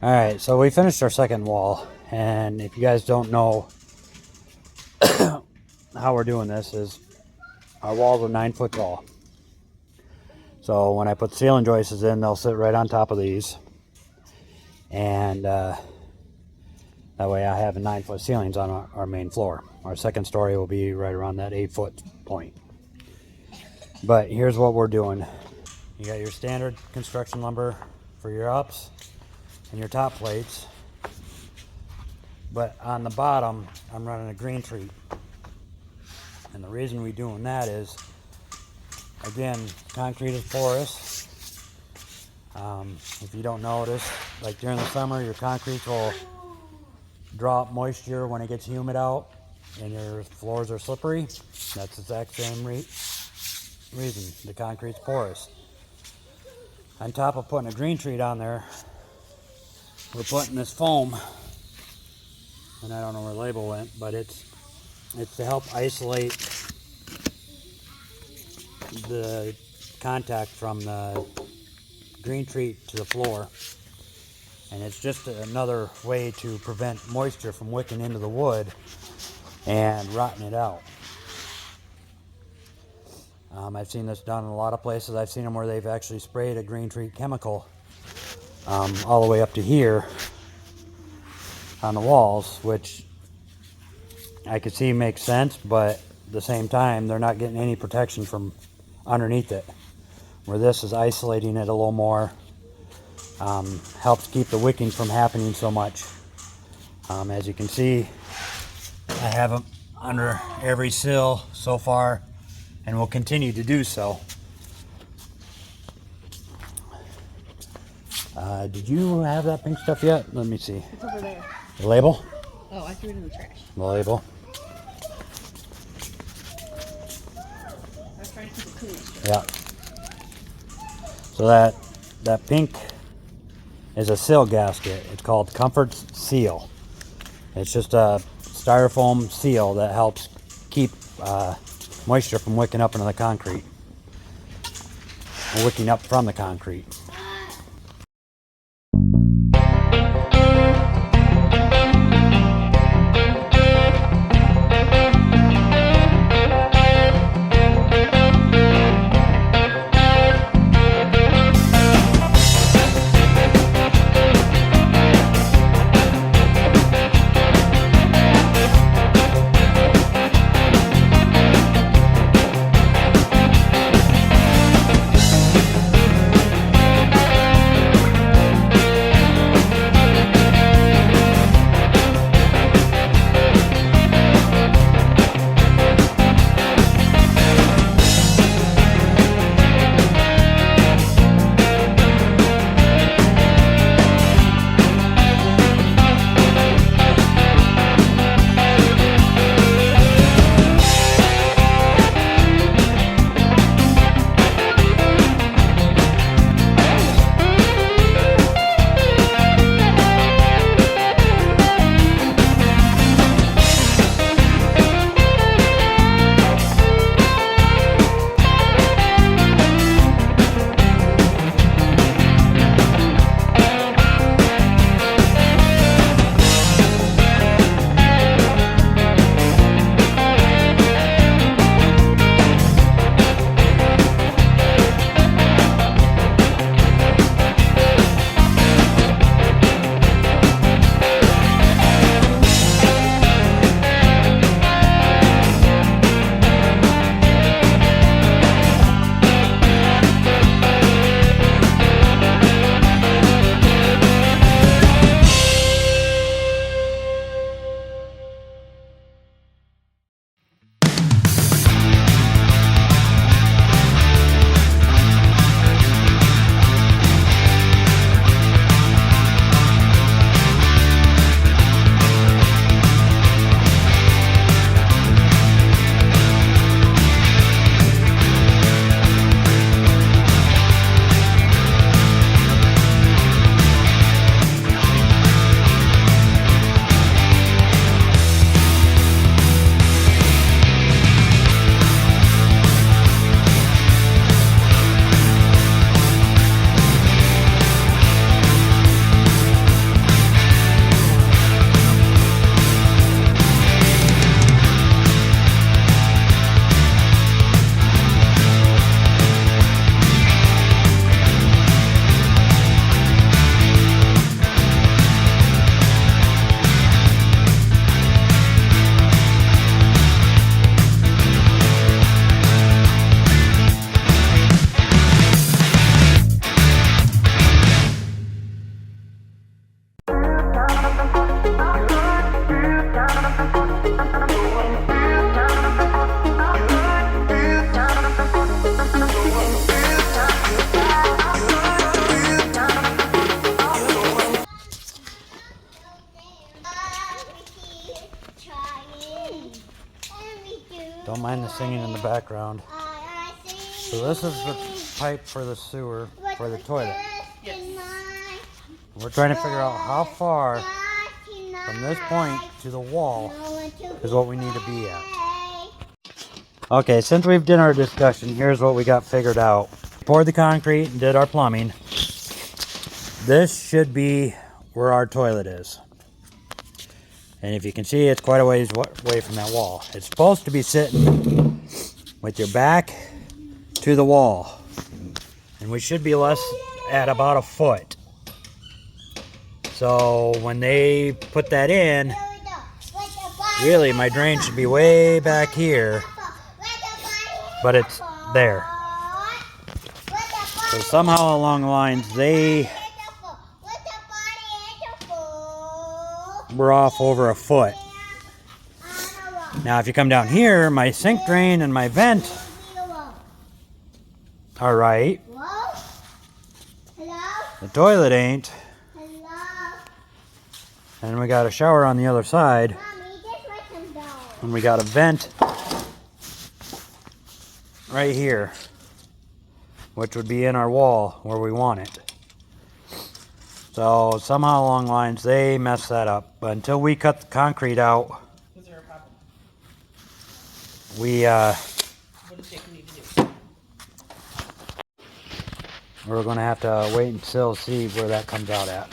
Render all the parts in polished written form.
Alright, so we finished our second wall, and if you guys don't know how we're doing this, is our walls are 9 foot tall. So when I put ceiling joists in, they'll sit right on top of these, and that way I have 9 foot ceilings on our main floor. Our second story will be right around that 8 foot point. But here's what we're doing. You got your standard construction lumber for your ups and your top plates, but on the bottom I'm running a green treat. And the reason we're doing that is, again, concrete is porous. If you don't notice, like during the summer, your concrete will draw up moisture when it gets humid out and your floors are slippery. That's the exact same reason. The concrete's porous. On top of putting a green treat on there, we're putting this foam, and I don't know where the label went, but it's to help isolate the contact from the green treat to the floor. And it's just another way to prevent moisture from wicking into the wood and rotting it out. I've seen this done in a lot of places. I've seen them where they've actually sprayed a green treat chemical all the way up to here on the walls, which I could see makes sense, but at the same time they're not getting any protection from underneath it. Where this is isolating it a little more, helps keep the wicking from happening so much. As you can see, I have them under every sill so far, and will continue to do so. Did you have that pink stuff yet? Let me see. It's over there. The label? Oh, I threw it in the trash. The label. I was trying to keep it clean. Yeah. So that pink is a sill gasket. It's called Comfort Seal. It's just a styrofoam seal that helps keep moisture from wicking up into the concrete. Or wicking up from the concrete. Don't mind the singing in the background. So this is the pipe for the sewer, for the toilet. Yes. We're trying to figure out how far from this point to the wall is what we need to be at. Okay, since we've done our discussion, here's what we got figured out. Poured the concrete and did our plumbing. This should be where our toilet is. And if you can see, it's quite a ways away from that wall. It's supposed to be sitting with your back to the wall. And we should be less at about a foot. So when they put that in, really my drain should be way back here. But it's there. So somehow along the lines, they were off over a foot. Now if you come down here, my sink drain and my vent are right. The toilet ain't. And we got a shower on the other side. And we got a vent right here, which would be in our wall where we want it. So somehow along the lines they messed that up. But until we cut the concrete out, Was there a problem? we What does Jacob need to do? we're gonna have to wait until see where that comes out at.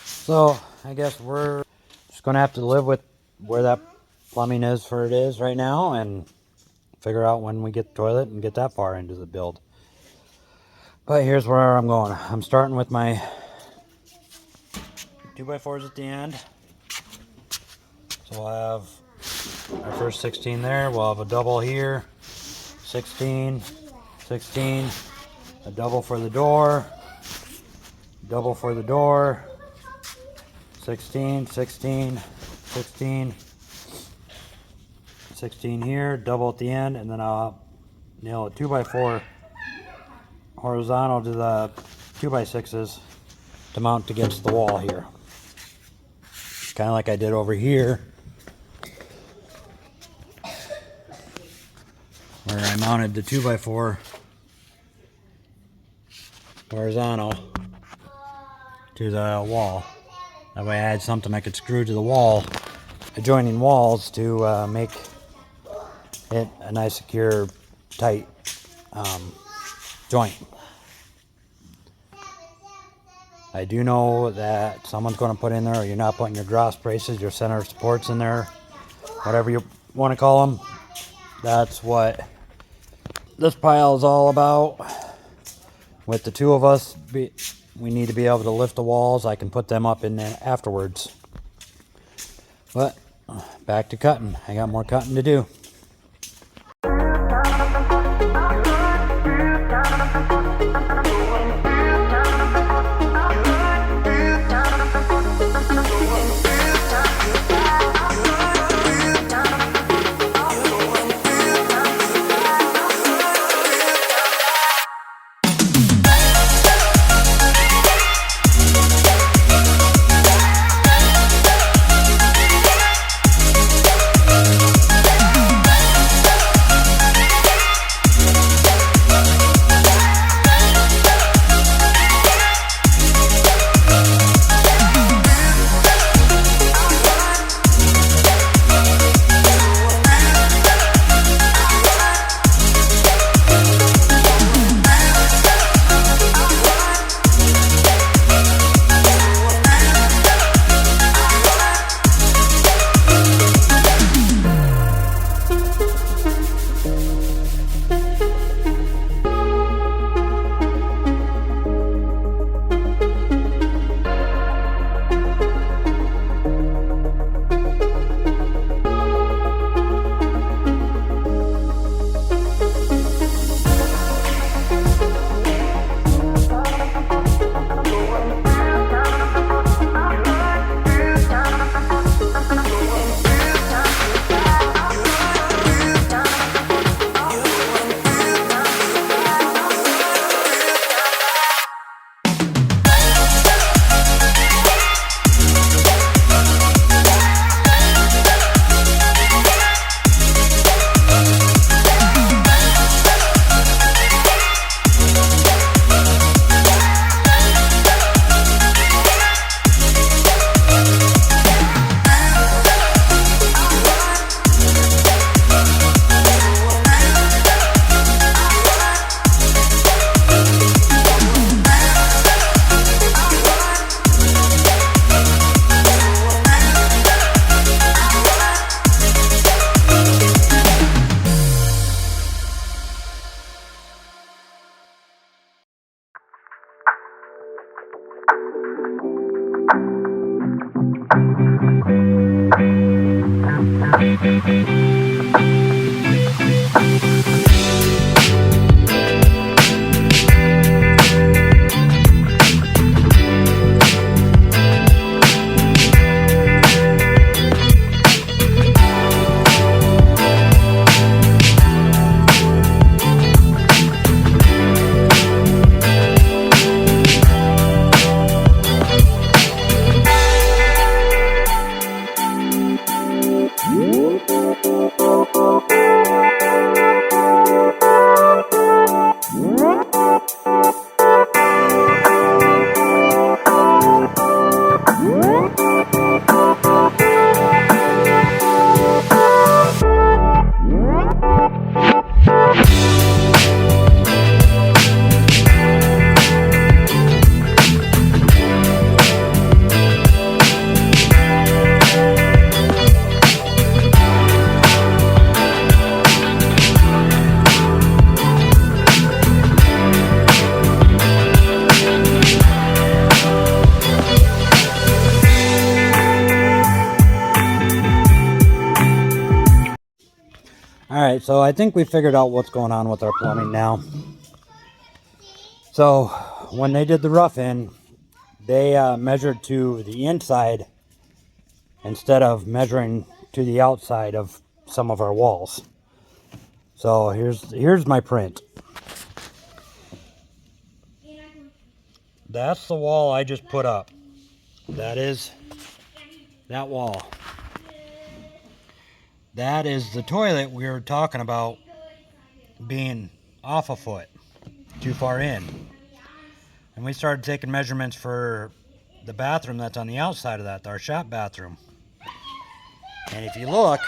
So I guess we're just gonna have to live with where that plumbing is for it is right now and figure out when we get the toilet and get that far into the build. But here's where I'm going. I'm starting with my 2x4s at the end. So we'll have our first 16 there. We'll have a double here. 16, 16, a double for the door, double for the door, 16, 16, 16, 16 here, double at the end, and then I'll nail a 2x4 horizontal to the 2x6s to mount against the wall here. Kind of like I did over here, where I mounted the 2x4 horizontal to the wall. That way I had something I could screw to the wall, adjoining walls, to make it a nice, secure, tight joint. I do know that someone's going to put in there, or you're not putting your gross braces, your center of supports in there, whatever you want to call them. That's what this pile is all about. With the two of us, we need to be able to lift the walls. I can put them up in there afterwards. But back to cutting. I got more cutting to do. Alright, so I think we figured out what's going on with our plumbing now. So, when they did the rough-in, they measured to the inside instead of measuring to the outside of some of our walls. So, here's my print. That's the wall I just put up. That is that wall. That is the toilet we were talking about being off a foot, too far in. And we started taking measurements for the bathroom that's on the outside of that, our shop bathroom. And if you look,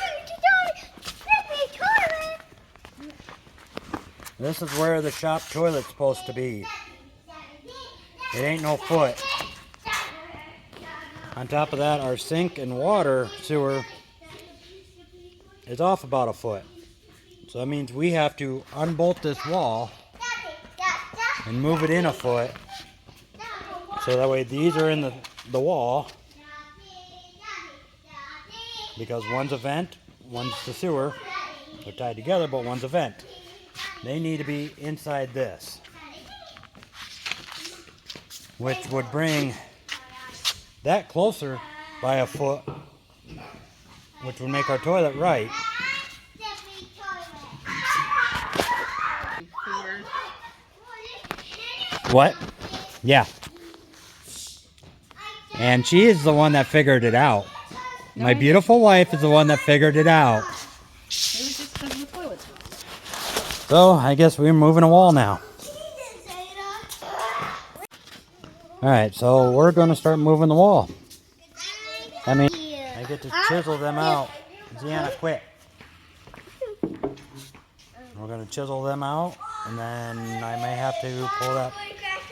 this is where the shop toilet's supposed to be. It ain't no foot. On top of that, our sink and water sewer is off about a foot. So that means we have to unbolt this wall and move it in a foot. So that way these are in the wall. Because one's a vent, one's the sewer. They're tied together, but one's a vent. They need to be inside this. Which would bring that closer by a foot. Which would make our toilet right. What? Yeah. And she is the one that figured it out. My beautiful wife is the one that figured it out. It was just because the toilet's wrong. So, I guess we're moving a wall now. Alright, so we're going to start moving the wall. I mean, I get to chisel them out. Ziana, quit. We're going to chisel them out, and then I may have to pull that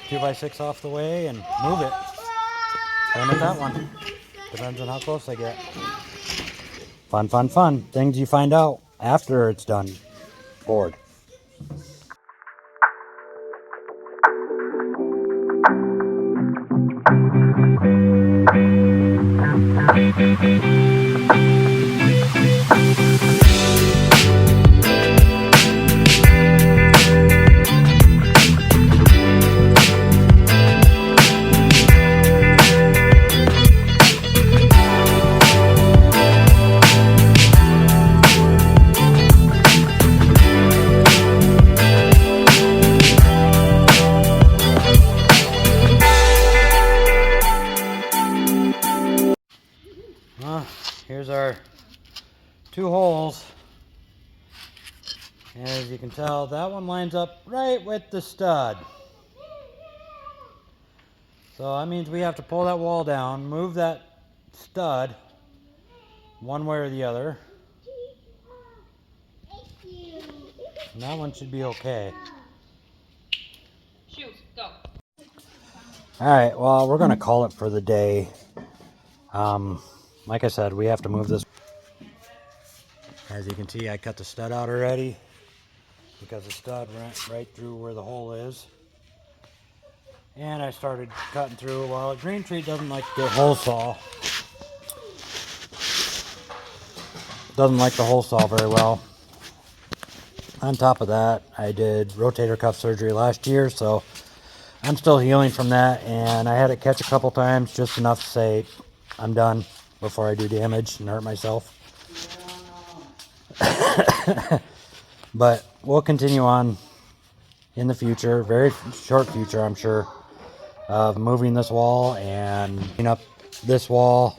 2x6 off the way and move it. Same as that one. Depends on how close I get. Fun, fun, fun. Things you find out after it's done. Bored. Here's our 2 holes. And as you can tell, that one lines up right with the stud. So that means we have to pull that wall down, move that stud one way or the other. And that one should be okay. Shoes, go. Alright, well, we're going to call it for the day. Like I said, we have to move this. As you can see, I cut the stud out already because the stud went right through where the hole is. And I started cutting through. Well, a green tree doesn't like the hole saw. Doesn't like the hole saw very well. On top of that, I did rotator cuff surgery last year, so I'm still healing from that, and I had it catch a couple times, just enough to say I'm done before I do damage and hurt myself. But we'll continue on in the future, very short future, I'm sure, of moving this wall and cleaning up this wall.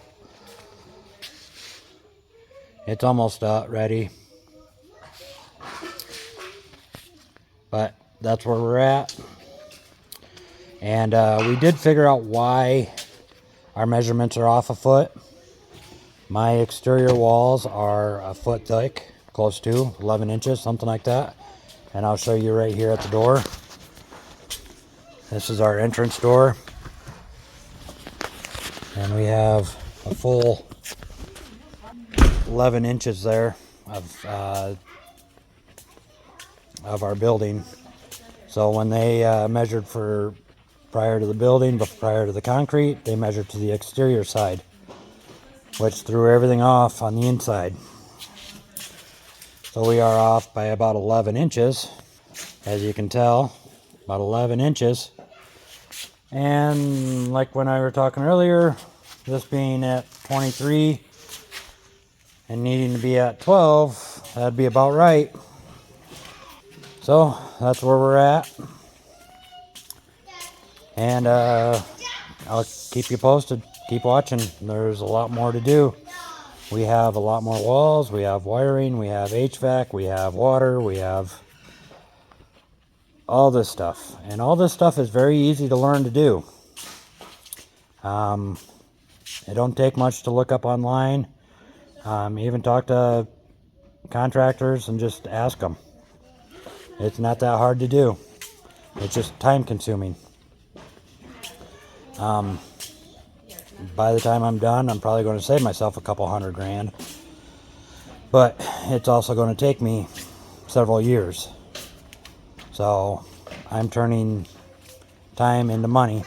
It's almost ready, but that's where we're at. And we did figure out why our measurements are off a foot. My exterior walls are a foot thick, close to 11 inches, something like that. And I'll show you right here at the door. This is our entrance door. And we have a full 11 inches there of our building. So when they measured for prior to the building, but prior to the concrete, they measured to the exterior side, which threw everything off on the inside. So we are off by about 11 inches, as you can tell, about 11 inches. And like when I were talking earlier, this being at 23 and needing to be at 12, that'd be about right. So that's where we're at. And I'll keep you posted. Keep watching. There's a lot more to do. We have a lot more walls. We have wiring. We have HVAC. We have water. We have all this stuff. And all this stuff is very easy to learn to do. It don't take much to look up online. Even talk to contractors and just ask them. It's not that hard to do. It's just time consuming. By the time I'm done, I'm probably going to save myself a couple $100,000. But it's also going to take me several years. So I'm turning time into money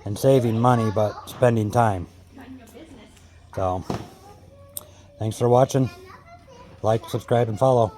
and saving money, but spending time. So thanks for watching. Like, subscribe, and follow.